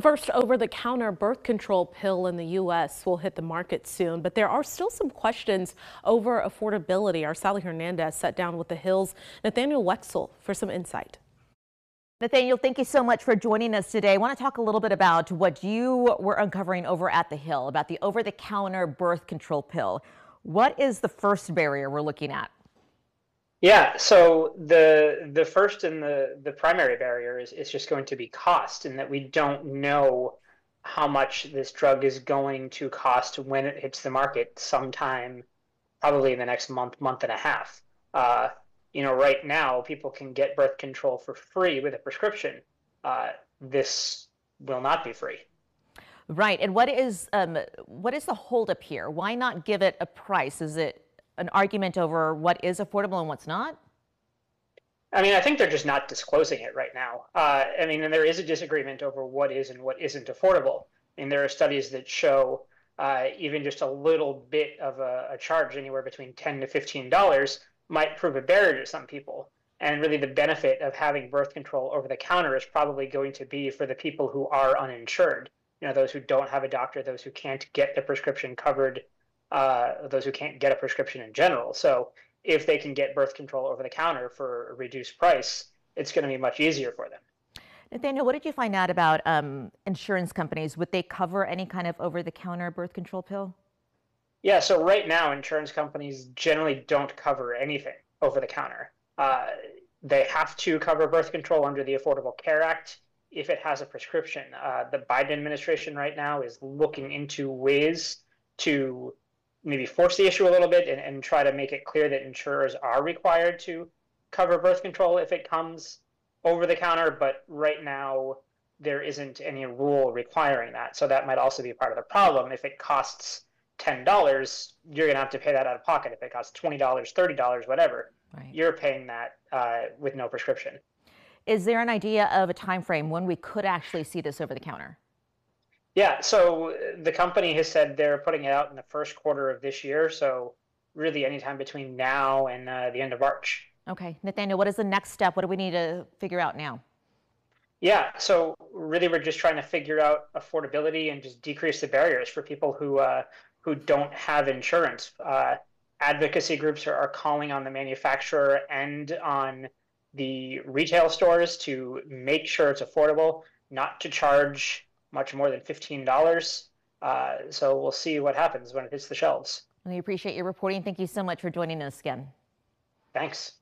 The first over-the-counter birth control pill in the U.S. will hit the market soon, but there are still some questions over affordability. Our Sally Hernandez sat down with the Hill's Nathaniel Weixel for some insight. Nathaniel, thank you so much for joining us today. I want to talk a little bit about what you were uncovering over at the Hill about the over-the-counter birth control pill. What is the first barrier we're looking at? Yeah, so the first and the primary barrier is just going to be cost, in that we don't know how much this drug is going to cost when it hits the market sometime, probably in the next month and a half. Right now people can get birth control for free with a prescription. This will not be free. Right, and what is the holdup here? Why not give it a price? Is it an argument over what is affordable and what's not? I mean, I think they're just not disclosing it right now. And there is a disagreement over what is and what isn't affordable. And there are studies that show even just a little bit of a charge, anywhere between $10 to $15, might prove a barrier to some people. And really the benefit of having birth control over the counter is probably going to be for the people who are uninsured. Those who don't have a doctor, those who can't get the prescription covered, those who can't get a prescription in general. So if they can get birth control over the counter for a reduced price, it's going to be much easier for them. Nathaniel, what did you find out about insurance companies? Would they cover any kind of over-the-counter birth control pill? Yeah, so right now insurance companies generally don't cover anything over the counter. They have to cover birth control under the Affordable Care Act if it has a prescription. The Biden administration right now is looking into ways to maybe force the issue a little bit and try to make it clear that insurers are required to cover birth control if it comes over the counter. But right now, there isn't any rule requiring that. So that might also be part of the problem. If it costs $10, you're going to have to pay that out of pocket. If it costs $20, $30, whatever, right, you're paying that with no prescription. Is there an idea of a time frame when we could actually see this over the counter? Yeah, so the company has said they're putting it out in the first quarter of this year. So really anytime between now and the end of March. Okay. Nathaniel, what is the next step? What do we need to figure out now? Yeah, so really we're just trying to figure out affordability and just decrease the barriers for people who don't have insurance. Advocacy groups are calling on the manufacturer and on the retail stores to make sure it's affordable, not to charge much more than $15. So we'll see what happens when it hits the shelves. We appreciate your reporting. Thank you so much for joining us again. Thanks.